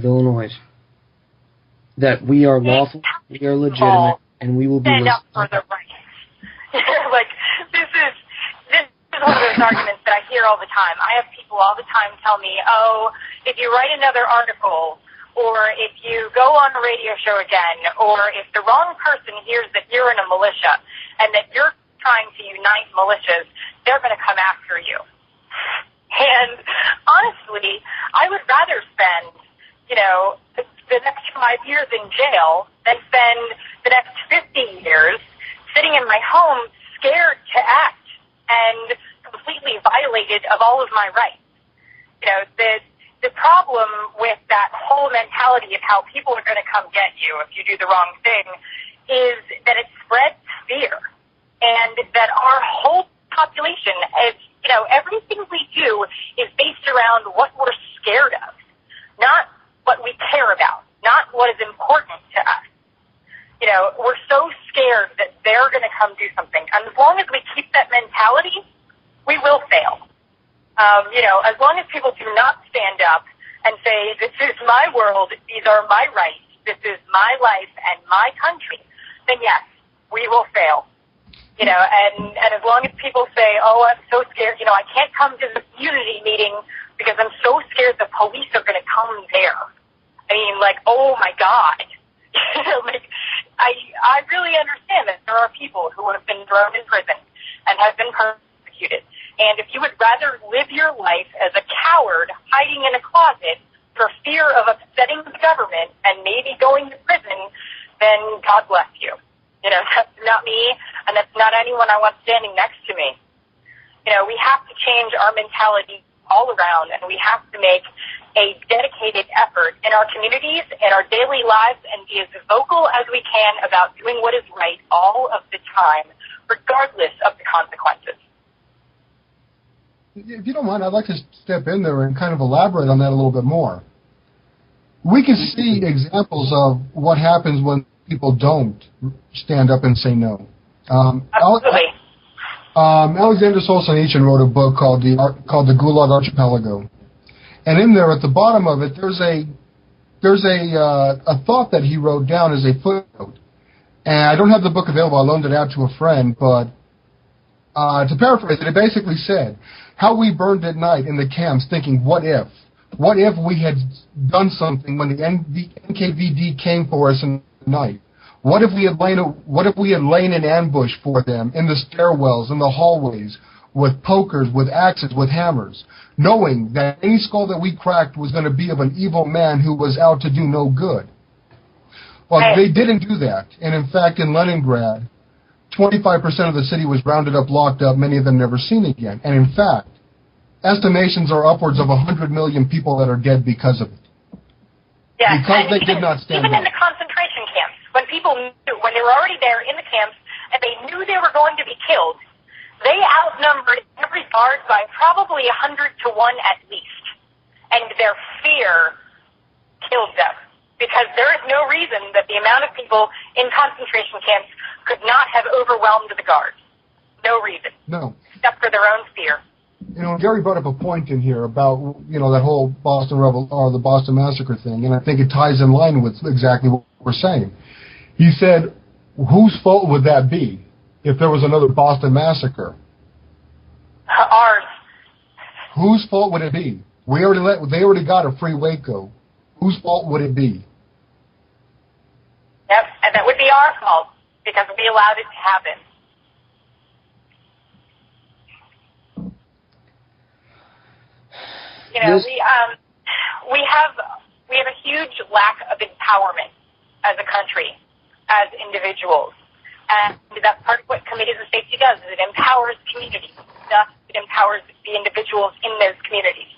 Illinois, that we are lawful, we are legitimate, and we will be stand up for the rights. Like, this is one of those arguments that I hear all the time. I have people all the time tell me, oh, if you write another article, or if you go on a radio show again, or if the wrong person hears that you're in a militia and that you're trying to unite militias, they're going to come after you. And honestly, I would rather spend, the next 5 years in jail than spend the next 50 years sitting in my home scared to act and completely violated of all of my rights. The problem with that whole mentality of how people are going to come get you if you do the wrong thing is that it spreads fear, and that our whole population is, everything we do is based around what we're scared of, not what we care about, not what is important to us. We're so scared that they're going to come do something. And as long as we keep that mentality, we will fail. As long as people do not stand up and say, this is my world, these are my rights, this is my life and my country, then yes, we will fail. And as long as people say, oh, I'm so scared, I can't come to the community meeting because I'm so scared the police are going to come there. I mean, oh my God. I really understand that there are people who have been thrown in prison and have been persecuted. And if you would rather live your life as a coward hiding in a closet for fear of upsetting the government and maybe going to prison, then God bless you. That's not me, and that's not anyone I want standing next to me. We have to change our mentality all around, and we have to make a dedicated effort in our communities, in our daily lives, and be as vocal as we can about doing what is right all of the time, regardless of the consequences. If you don't mind, I'd like to step in there and kind of elaborate on that a little bit more. We can see examples of what happens when people don't stand up and say no. Absolutely. Alexander Solzhenitsyn wrote a book called the Gulag Archipelago, and in there, at the bottom of it, there's a thought that he wrote down as a footnote. And I don't have the book available. I loaned it out to a friend, but to paraphrase it, it basically said how we burned at night in the camps, thinking, what if? What if we had done something when the NKVD came for us in the night? What if we had lain in ambush for them in the stairwells, in the hallways, with pokers, with axes, with hammers, knowing that any skull that we cracked was going to be of an evil man who was out to do no good? Well, they didn't do that. And in fact, in Leningrad, 25% of the city was rounded up, locked up, many of them never seen again. And in fact, estimations are upwards of 100 million people that are dead because of it. Yeah, because they did not stand up. Even in the concentration camps, when people knew, when they were already there in the camps, and they knew they were going to be killed, they outnumbered every guard by probably 100 to 1 at least. And their fear killed them. Because there is no reason that the amount of people in concentration camps could not have overwhelmed the guards. No reason. No. Except for their own fear. Gary brought up a point in here about, that whole the Boston Massacre thing, and I think it ties in line with exactly what we're saying. He said, whose fault would that be if there was another Boston Massacre? Ours. Whose fault would it be? They already got a free Waco. Whose fault would it be? Yep, and that would be our fault because we allowed it to happen. We have a huge lack of empowerment as a country, as individuals, and that's part of what Committees of Safety does. Is it empowers communities, thus it empowers the individuals in those communities.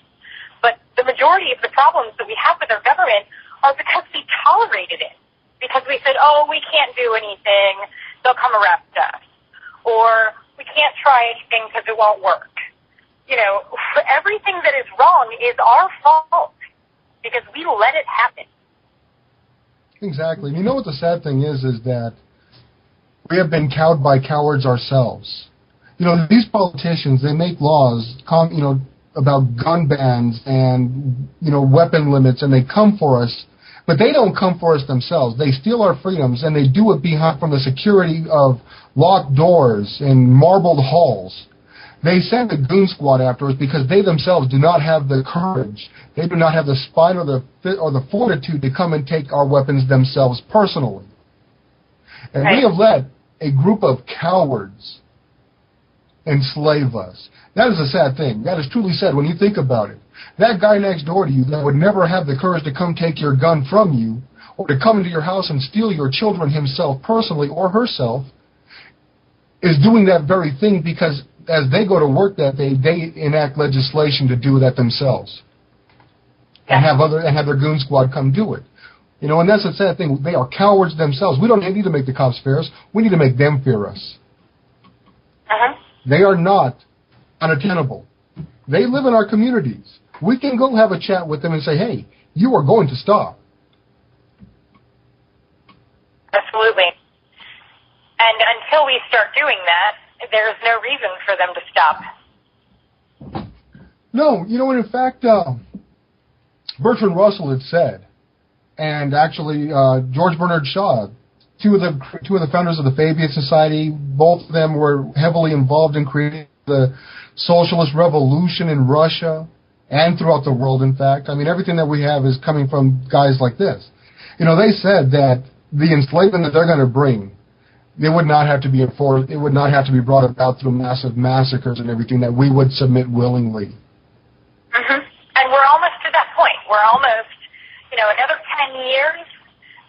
But the majority of the problems that we have with our government are because we tolerated it, because we said, oh, we can't do anything, they'll come arrest us, or we can't try anything because it won't work. Everything that is wrong is our fault because we let it happen. Exactly. You know what the sad thing is that we have been cowed by cowards ourselves. These politicians, they make laws, gun bans and, weapon limits, and they come for us. But they don't come for us themselves. They steal our freedoms, and they do it from the security of locked doors and marbled halls. They send a goon squad after us because they themselves do not have the courage. They do not have the spine or the fortitude to come and take our weapons themselves personally. And we have let a group of cowards enslave us. That is a sad thing. That is truly sad when you think about it. That guy next door to you that would never have the courage to come take your gun from you or to come into your house and steal your children himself personally or herself is doing that very thing because as they go to work that day, they enact legislation to do that themselves and have their goon squad come do it. And that's the sad thing. They are cowards themselves. We don't need to make the cops fear us. We need to make them fear us. They are not unattainable. They live in our communities. We can go have a chat with them and say, hey, you are going to stop. Absolutely. And until we start doing that, there's no reason for them to stop. No, and in fact, Bertrand Russell had said, and actually George Bernard Shaw, two of the founders of the Fabian Society, both of them were heavily involved in creating the socialist revolution in Russia and throughout the world, in fact. I mean, everything that we have is coming from guys like this. They said that the enslavement that they're going to bring, it would not have to be enforced. It would not have to be brought about through massive massacres and everything, that we would submit willingly. And we're almost to that point. We're almost, another 10 years,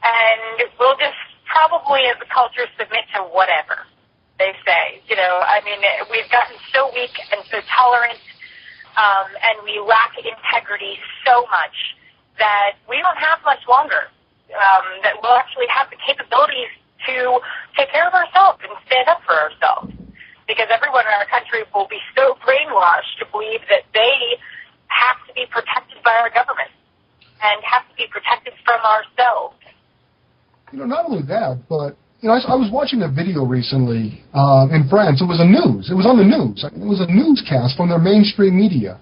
and we'll just probably, as a culture, submit to whatever they say. We've gotten so weak and so tolerant, and we lack integrity so much that we don't have much longer, that we'll actually have the capabilities to take care of ourselves and stand up for ourselves. Because everyone in our country will be so brainwashed to believe that they have to be protected by our government and have to be protected from ourselves. Not only that, but I was watching a video recently in France. It was on the news. It was a newscast from their mainstream media.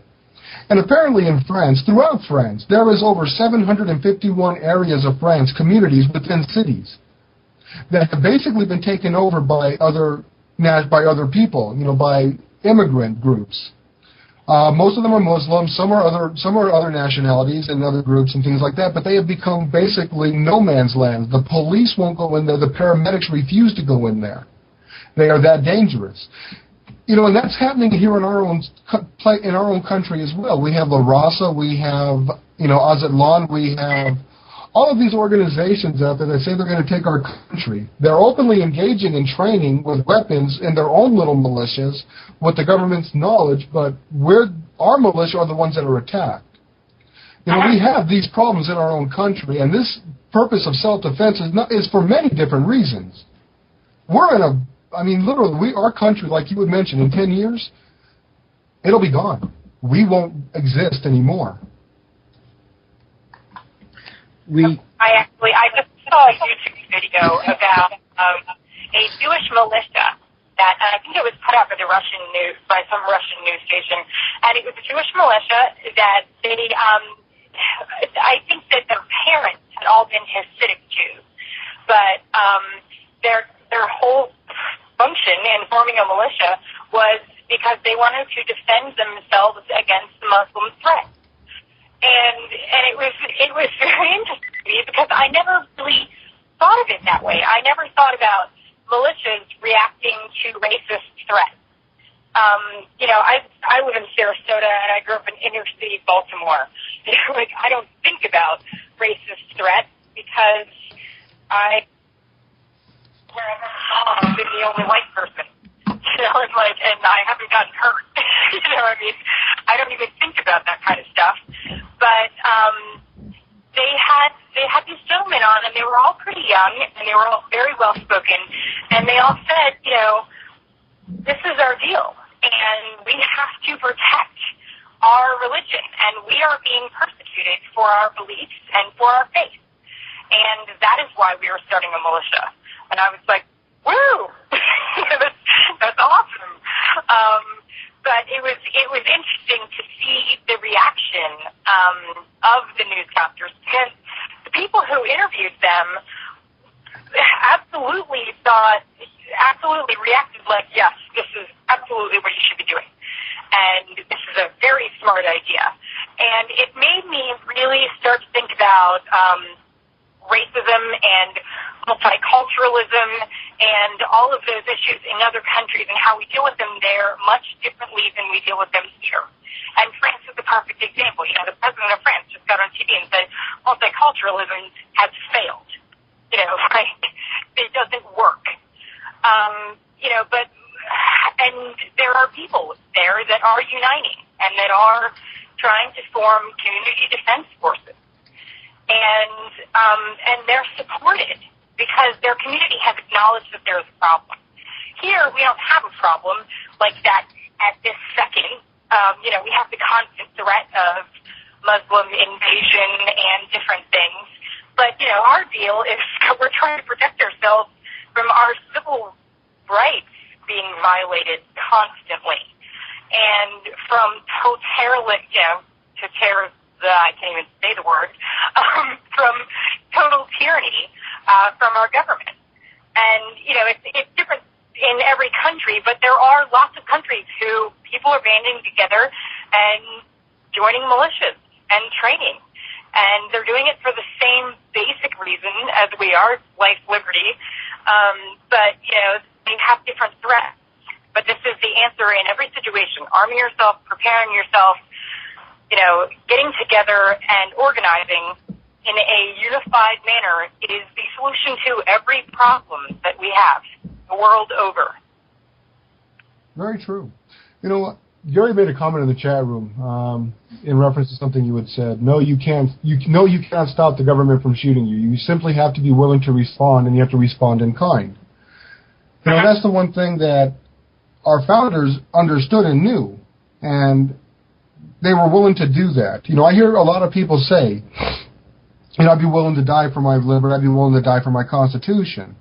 And apparently in France, throughout France, there is over 751 areas of France, communities within cities, that have basically been taken over by other people, by immigrant groups. Most of them are Muslims. Some are other nationalities and other groups and things like that. But they have become basically no man's land. The police won't go in there. The paramedics refuse to go in there. They are that dangerous. And that's happening here in our own country as well. We have La Raza. We have Azatlan. We have all of these organizations out there that say they're going to take our country. They're openly engaging in training with weapons in their own little militias with the government's knowledge, but our militia are the ones that are attacked. We have these problems in our own country, and this purpose of self-defense is for many different reasons. Literally, our country, like you had mentioned, in 10 years, it'll be gone. We won't exist anymore. I just saw a YouTube video about a Jewish militia that I think it was put out by some Russian news station, and it was a Jewish militia that they, I think that their parents had all been Hasidic Jews, but their whole function in forming a militia was because they wanted to defend themselves against the Muslim threat. And it was very interesting to me because I never really thought of it that way. I never thought about militias reacting to racist threats. I live in Sarasota and I grew up in inner city Baltimore. I don't think about racist threats because I've been the only white person. And I haven't gotten hurt. I don't even think about that kind of stuff. But they had these gentlemen on, and they were all pretty young, and they were all very well spoken, and they all said, this is our deal, and we have to protect our religion, and we are being persecuted for our beliefs and for our faith, and that is why we are starting a militia. And I was like, woo! That's awesome. But it was interesting to see the reaction of the newscasters, because the people who interviewed them absolutely reacted like, yes, this is absolutely what you should be doing. And this is a very smart idea. And it made me really start to think about racism and multiculturalism and all of those issues in other countries and how we deal with them there much differently than we deal with them here. And France is a perfect example. You know, the president of France just got on TV and said multiculturalism has failed. You know, like, it doesn't work. You know, and there are people there that are uniting and that are trying to form community defense forces. And they're supported because their community has acknowledged that there's a problem. Here, we don't have a problem like that at this second. You know, we have the constant threat of Muslim invasion and different things. But, you know, our deal is we're trying to protect ourselves from our civil rights being violated constantly. And from I can't even say the word, from total tyranny from our government. And, you know, it's different in every country, but there are lots of countries who people are banding together and joining militias and training. And they're doing it for the same basic reason as we are, life, liberty. But, you know, they have different threats. But this is the answer in every situation. Arming yourself, preparing yourself, you know, getting together and organizing in a unified manner is the solution to every problem that we have the world over. Very true. You know, Gary made a comment in the chat room in reference to something you had said. No, you can't stop the government from shooting you. You simply have to be willing to respond, and you have to respond in kind. You know, that's the one thing that our founders understood and knew, and they were willing to do that. You know, I hear a lot of people say, you know, I'd be willing to die for my liberty, I'd be willing to die for my Constitution.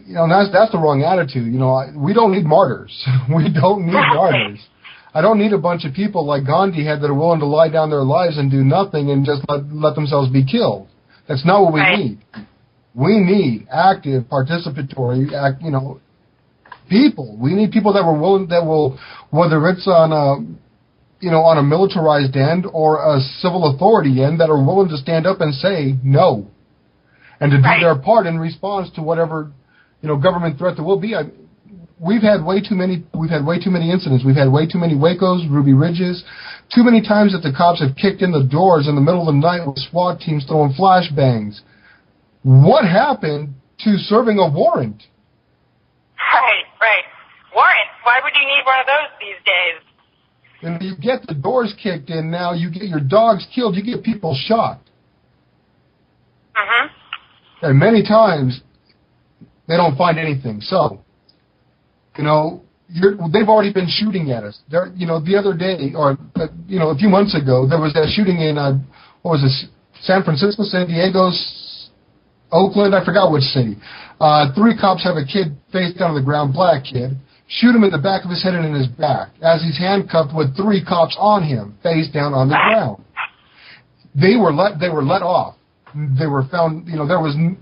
You know, that's the wrong attitude. You know, we don't need martyrs. We don't need martyrs. I don't need a bunch of people like Gandhi had that are willing to lie down their lives and do nothing and just let themselves be killed. That's not what we need. We need active, participatory, you know, people. We need people that will, whether it's on a militarized end or a civil authority end, that are willing to stand up and say no, and to do their part in response to whatever, you know, government threat there will be. We've had way too many incidents. We've had way too many Wacos, Ruby Ridges, too many times that the cops have kicked in the doors in the middle of the night with SWAT teams throwing flashbangs. What happened to serving a warrant? Right. Warrant? Why would you need one of those these days? And you get the doors kicked in now, you get your dogs killed, you get people shot. Mm-hmm. And many times, they don't find anything. So, you know, they've already been shooting at us. You know, the other day, or, you know, a few months ago, there was that shooting in, San Francisco, San Diego, Oakland, I forgot which city. 3 cops have a kid face down on the ground, black kid. Shoot him in the back of his head and in his back as he's handcuffed with 3 cops on him, face down on the ground. They were let off. They were found. You know, there was an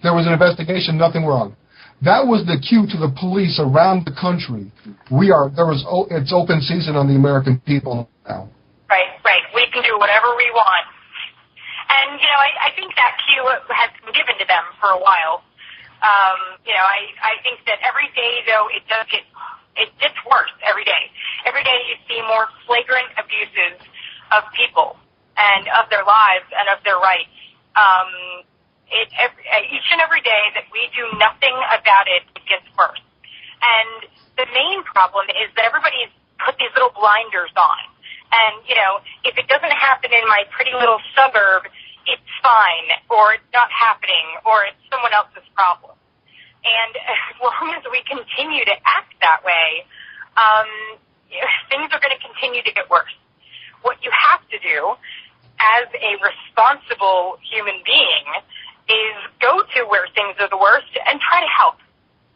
investigation, nothing wrong. That was the cue to the police around the country. It's open season on the American people now. Right. We can do whatever we want, and you know, I think that cue has been given to them for a while. You know, I think that every day, though, it gets worse every day. Every day you see more flagrant abuses of people and of their lives and of their rights. Each and every day that we do nothing about it, it gets worse. And the main problem is that everybody's put these little blinders on. And, you know, if it doesn't happen in my pretty little suburb, it's fine, or it's not happening, or it's someone else's problem. And as long as we continue to act that way, things are going to continue to get worse. What you have to do as a responsible human being is go to where things are the worst and try to help,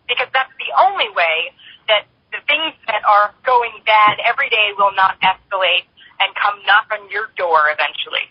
because that's the only way that the things that are going bad every day will not escalate and come knock on your door eventually.